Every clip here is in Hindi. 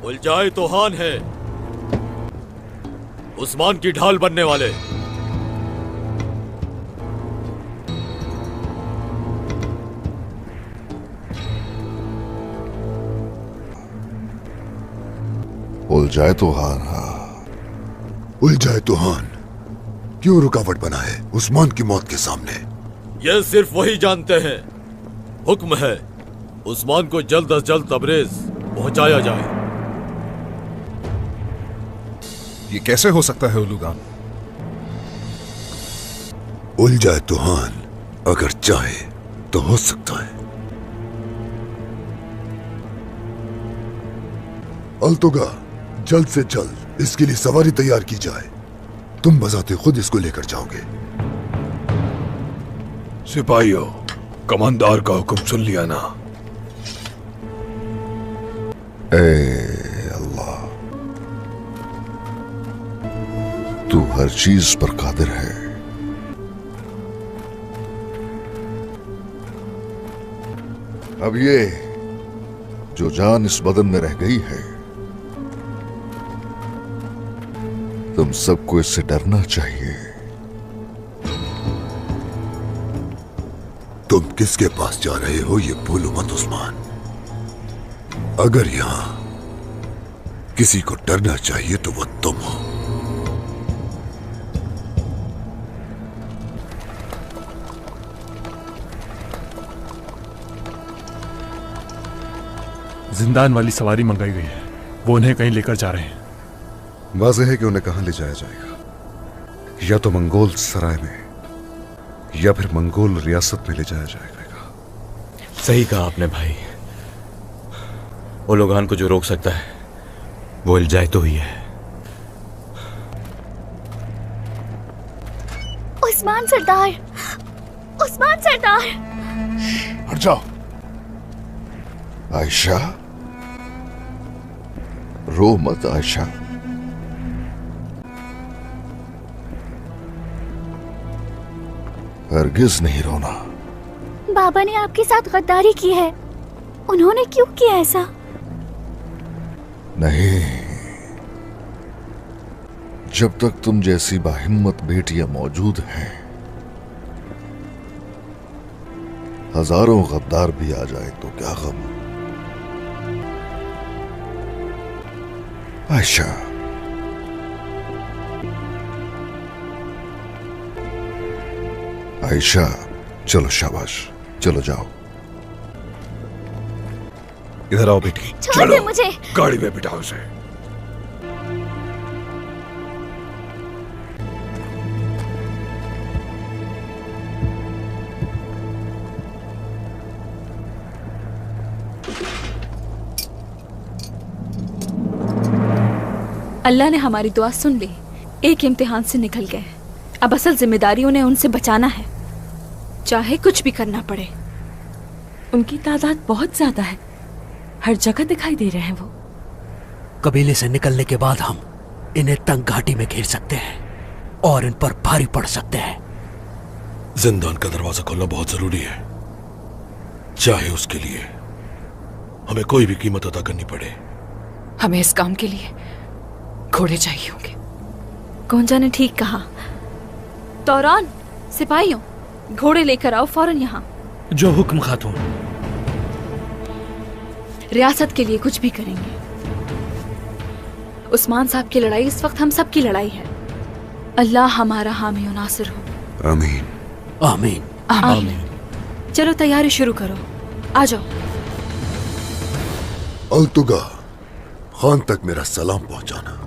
उलझाए तोहान है, उस्मान की ढाल बनने वाले। उलझाए तोहान, हाँ, उलझाए तोहान क्यों रुकावट बना है उस्मान की मौत के सामने? यह सिर्फ वही जानते हैं। हुक्म है उस्मान को जल्द अज जल्द तबरेज पहुंचाया जाए। ये कैसे हो सकता है उलूगान? उलझाए तोहान अगर चाहे तो हो सकता है। अल्तुगा, जल्द से जल्द इसके लिए सवारी तैयार की जाए। तुम बजाते खुद इसको लेकर जाओगे। सिपाहियों, कमांडर का हुक्म सुन लिया ना? ए अल्लाह, तू हर चीज पर कादिर है। अब ये जो जान इस बदन में रह गई है, तुम सबको इससे डरना चाहिए। तुम किसके पास जा रहे हो ये भूलो मत उस्मान। अगर यहां किसी को डरना चाहिए तो वो तुम हो। जिंदान वाली सवारी मंगाई गई है, वो उन्हें कहीं लेकर जा रहे हैं। वाज़ेह है कि उन्हें कहां ले जाया जाएगा, या तो मंगोल सराय में या फिर मंगोल रियासत में ले जाया जाएगा। सही कहा आपने भाई। उलूगान को जो रोक सकता है वो उलझाए तो ही है। उस्मान सरदार, उस्मान सरदार। हट जाओ। आयशा, रो मत आयशा। हरगिज नहीं रोना। बाबा ने आपके साथ गद्दारी की है। उन्होंने क्यों किया ऐसा? नहीं, जब तक तुम जैसी बाहिम्मत बेटियां मौजूद हैं, हजारों गद्दार भी आ जाए तो क्या गम। आयशा, आयशा, चलो शाबाश, चलो जाओ। इधर आओ बेटी। छोड़ दे मुझे। गाड़ी में बिठाओ उसे। अल्लाह ने हमारी दुआ सुन ली। एक इम्तिहान से निकल गए। अब असल जिम्मेदारी उन्हें उनसे बचाना है, चाहे कुछ भी करना पड़े। उनकी तादाद बहुत ज्यादा है, हर जगह दिखाई दे रहे हैं वो। कबीले से निकलने के बाद हम इन्हें तंग घाटी में घेर सकते हैं और इन पर भारी पड़ सकते हैं। जिंदान का दरवाजा खोलना बहुत जरूरी है, चाहे उसके लिए हमें कोई भी कीमत अदा करनी पड़े। हमें इस काम के लिए घोड़े चाहिए होंगे। कौन जाने ठीक कहा। तौरान, सिपाहियों, घोड़े लेकर आओ फौरन यहाँ। जो हुक्म खातून। रियासत के लिए कुछ भी करेंगे। उस्मान साहब की लड़ाई इस वक्त हम सब की लड़ाई है। अल्लाह हमारा हामी और नासिर हो। आमीन आमीन आमीन। चलो तैयारी शुरू करो, आ जाओ। अल्तुगा, खान तक मेरा सलाम पहुंचाना।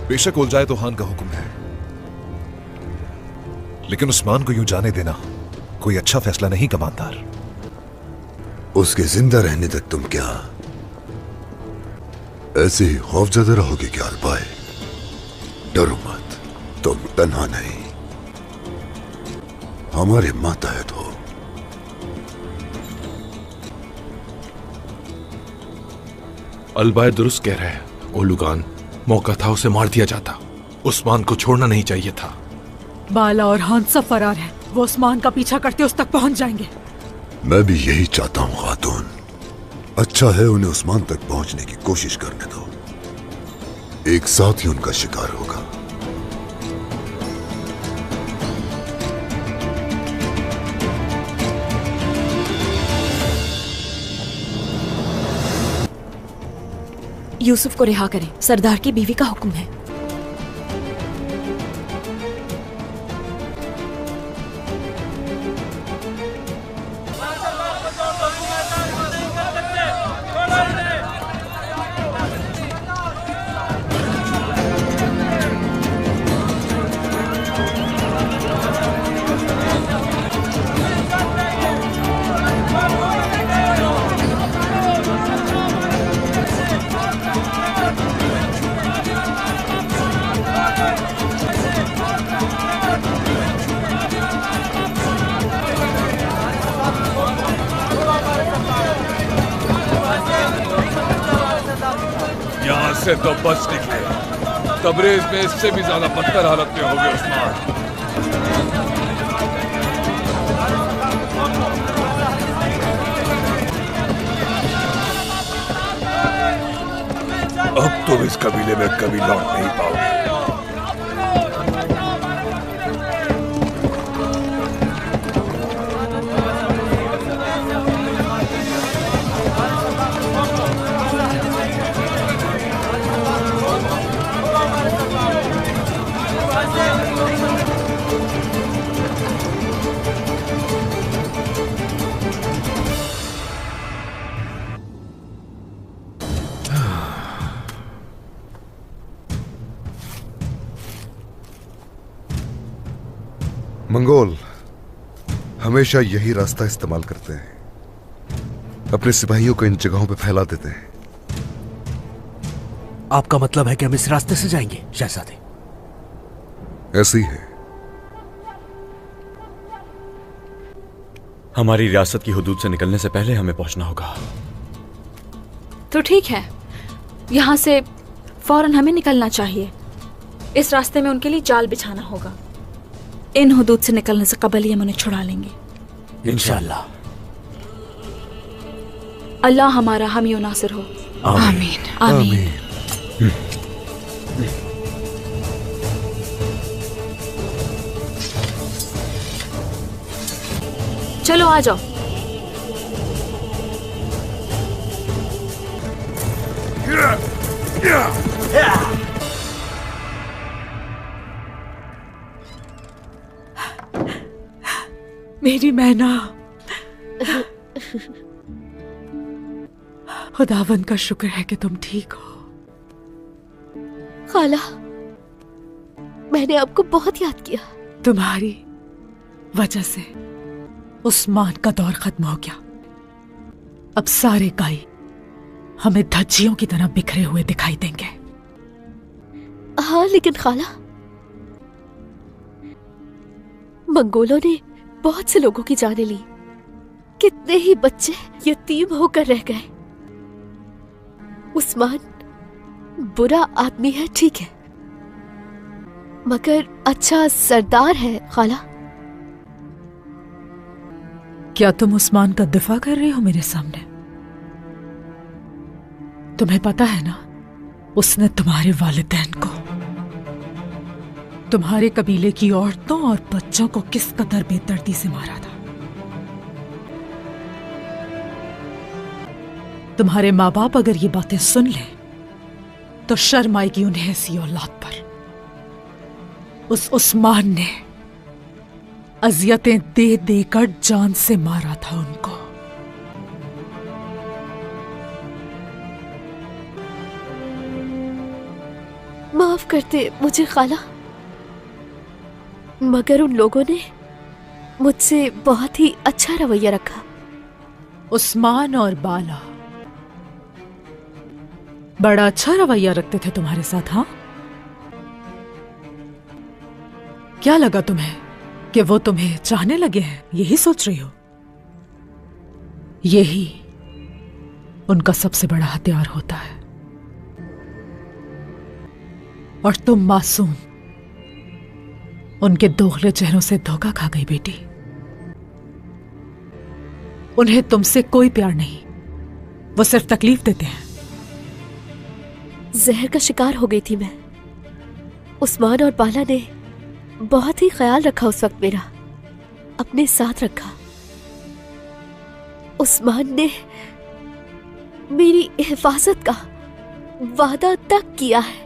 बेशक उलझाए तो खान का हुक्म है, लेकिन उस्मान को यूं जाने देना कोई अच्छा फैसला नहीं कमांडर। उसके जिंदा रहने तक तुम क्या ऐसे ही खौफजदा रहोगे क्या अल्पाए? डरो मत, तुम तन्हा नहीं, हमारे मातहत हो। अलबाय दुरुस्त कह रहे हैं ओलुगान, मौका था उसे मार दिया जाता, उस्मान को छोड़ना नहीं चाहिए था। बाला और हान सब फरार हैं, वो उस्मान का पीछा करते उस तक पहुंच जाएंगे। मैं भी यही चाहता हूं खातून। अच्छा है उन्हें उस्मान तक पहुंचने की कोशिश करने दो, एक साथ ही उनका शिकार होगा। यूसुफ को रिहा करें, सरदार की बीवी का हुक्म है। से तो बच निकले, तबरेज में इससे भी ज्यादा बदतर हालत में होंगे उस्मान। अब तुम इस कबीले में कभी लौट नहीं पाओगे। मंगोल हमेशा यही रास्ता इस्तेमाल करते हैं, अपने सिपाहियों को इन जगहों पे फैला देते हैं। आपका मतलब है कि हम इस रास्ते से जाएंगे शहजादे? ऐसी है। हमारी रियासत की हुदूद से निकलने से पहले हमें पहुंचना होगा। तो ठीक है, यहाँ से फौरन हमें निकलना चाहिए। इस रास्ते में उनके लिए जाल बिछाना होगा। इन हुदूद से निकलने से कबल ही हम उन्हें छुड़ा लेंगे इंशाअल्लाह। अल्लाह हमारा हामी और नासिर हो। आमीन आमीन। चलो आ जाओ। मेरी मैना, खुदावन का शुक्र है कि तुम ठीक हो। खाला, मैंने आपको बहुत याद किया। तुम्हारी वजह से उस्मान का दौर खत्म हो गया। अब सारे गाय हमें धज्जियों की तरह बिखरे हुए दिखाई देंगे। हाँ, लेकिन खाला, मंगोलों ने बहुत से लोगों की जानें ली। कितने ही बच्चे यतीम होकर रह गए। उस्मान बुरा आदमी है, ठीक है, मगर अच्छा सरदार है। खाला, क्या तुम उस्मान का दिफा कर रहे हो मेरे सामने? तुम्हें पता है ना, उसने तुम्हारे वालिदैन को, तुम्हारे कबीले की औरतों और बच्चों को किस कदर बेदर्दी से मारा था। तुम्हारे माँ बाप अगर ये बातें सुन लें तो शर्म आएगी उन्हें ऐसी औलाद पर। उस उस्मान ने अजियतें दे देकर जान से मारा था उनको। माफ करते मुझे खाला, मगर उन लोगों ने मुझसे बहुत ही अच्छा रवैया रखा। उस्मान और बाला बड़ा अच्छा रवैया रखते थे तुम्हारे साथ, हाँ? क्या लगा तुम्हें कि वो तुम्हें चाहने लगे हैं? यही सोच रही हो? यही उनका सबसे बड़ा हथियार होता है। और तुम मासूम उनके दोगले चेहरों से धोखा खा गई बेटी। उन्हें तुमसे कोई प्यार नहीं, वो सिर्फ तकलीफ देते हैं। जहर का शिकार हो गई थी मैं। उस्मान और बाला ने बहुत ही ख्याल रखा उस वक्त मेरा, अपने साथ रखा। उस्मान ने मेरी हिफाजत का वादा तक किया है।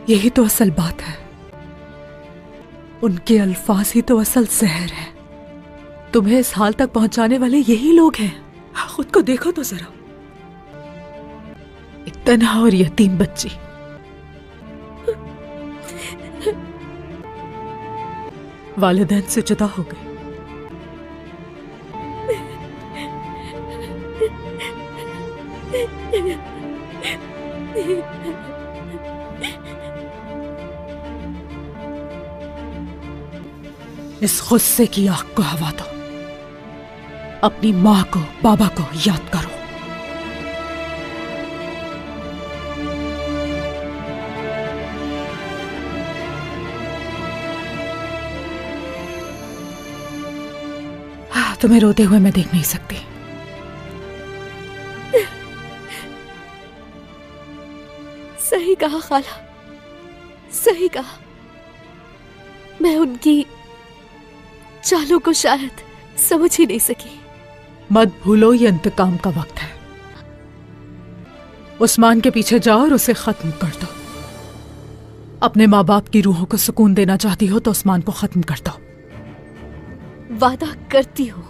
यही तो असल बात है। उनके अल्फाज ही तो असल जहर है। तुम्हें इस हाल तक पहुंचाने वाले यही लोग हैं। खुद को देखो तो जरा, एक तन्हा और यतीम बच्ची। वालिदैन से जुदा हो गई। इस गुस्से की आग को हवा दो। अपनी मां को, बाबा को याद करो। तुम्हें रोते हुए मैं देख नहीं सकती। सही कहा खाला, सही कहा। मैं उनकी चालों को शायद समझ ही नहीं सकी। मत भूलो, ये इंतकाम का वक्त है। उस्मान के पीछे जाओ और उसे खत्म कर दो। अपने माँ बाप की रूहों को सुकून देना चाहती हो तो उस्मान को खत्म कर दो। वादा करती हूँ,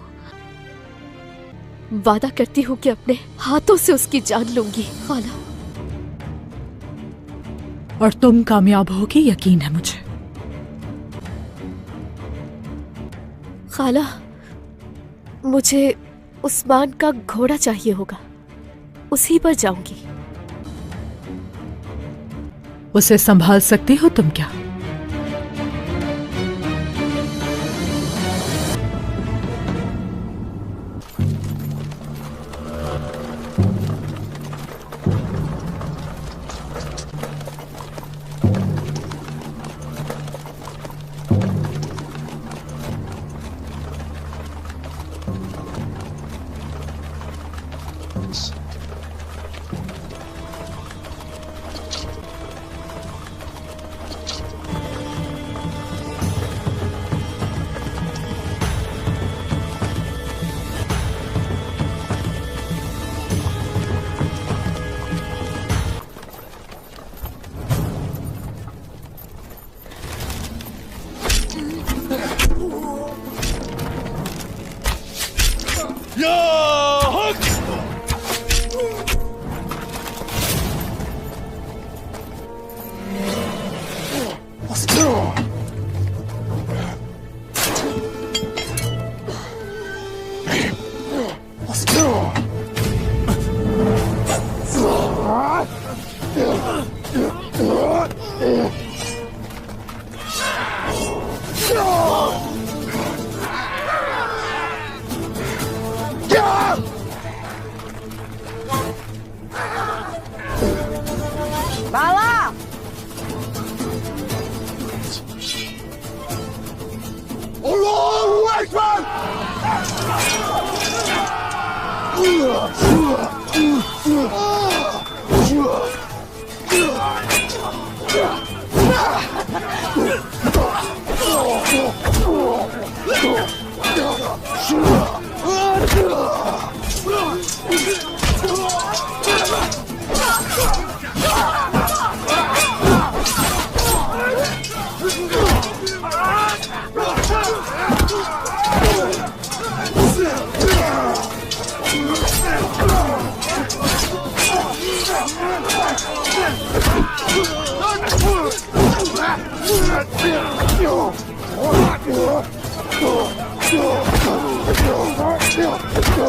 वादा करती हूँ कि अपने हाथों से उसकी जान लूंगी खाला। और तुम कामयाब होगी, यकीन है मुझे। खाला, मुझे उस्मान का घोड़ा चाहिए होगा, उसी पर जाऊंगी। उसे संभाल सकती हो तुम क्या?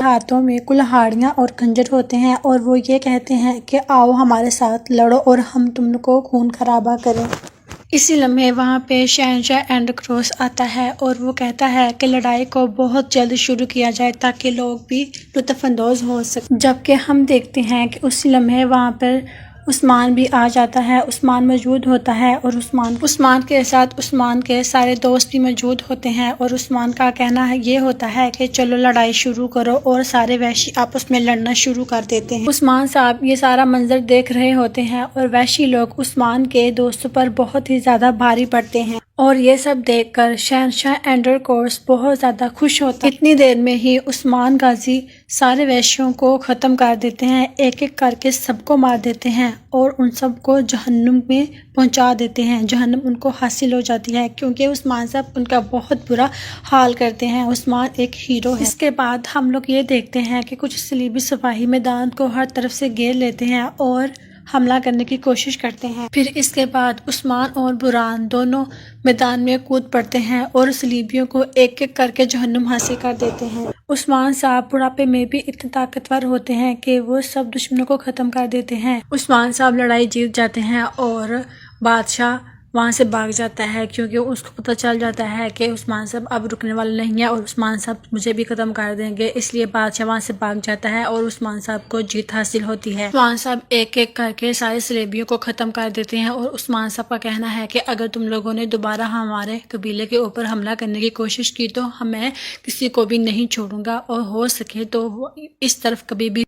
हाथों में कुल्हाड़ियाँ और खंजर होते हैं और वो ये कहते हैं कि आओ हमारे साथ लड़ो और हम तुमको खून खराबा करें। इसी लम्हे वहाँ पे शहंशाह एंडरक्रॉस आता है और वो कहता है कि लड़ाई को बहुत जल्द शुरू किया जाए ताकि लोग भी लुत्फ़अंदोज़ हो सकें। जबकि हम देखते हैं कि उसी लम्हे वहाँ पर उस्मान भी आ जाता है। उस्मान मौजूद होता है और उस्मान के साथ उस्मान के सारे दोस्त भी मौजूद होते हैं और उस्मान का कहना है ये होता है कि चलो लड़ाई शुरू करो और सारे वहशी आपस में लड़ना शुरू कर देते हैं। उस्मान साहब ये सारा मंजर देख रहे होते हैं और वहशी लोग उस्मान के दोस्तों पर बहुत ही ज़्यादा भारी पड़ते हैं और ये सब देखकर शहंशाह एंडरक्रॉस बहुत ज़्यादा खुश होता है। इतनी देर में ही उस्मान गाजी सारे वहशियों को ख़त्म कर देते हैं, एक एक करके सबको मार देते हैं और उन सबको जहन्नुम में पहुंचा देते हैं। जहन्नुम उनको हासिल हो जाती है क्योंकि उस्मान साहब उनका बहुत बुरा हाल करते हैं। उस्मान एक हीरो है। इसके बाद हम लोग ये देखते हैं कि कुछ सलीबी सिपाही मैदान को हर तरफ से घेर लेते हैं और हमला करने की कोशिश करते हैं। फिर इसके बाद उस्मान और बुरान दोनों मैदान में कूद पड़ते हैं और सलीबियों को एक एक करके जहन्नुम हासिल कर देते हैं। उस्मान साहब बुढ़ापे में भी इतने ताकतवर होते हैं कि वो सब दुश्मनों को ख़त्म कर देते हैं। उस्मान साहब लड़ाई जीत जाते हैं और बादशाह वहाँ से भाग जाता है क्योंकि उसको पता चल जाता है कि उस्मान साहब अब रुकने वाले नहीं है और उस्मान साहब मुझे भी ख़त्म कर देंगे। इसलिए बादशाह वहाँ से भाग जाता है और उस्मान साहब को जीत हासिल होती है। उस्मान साहब एक एक करके सारे सलेबियों को ख़त्म कर देते हैं और उस्मान साहब का कहना है कि अगर तुम लोगों ने दोबारा हमारे कबीले के ऊपर हमला करने की कोशिश की तो मैं किसी को भी नहीं छोड़ूंगा और हो सके तो इस तरफ कभी भी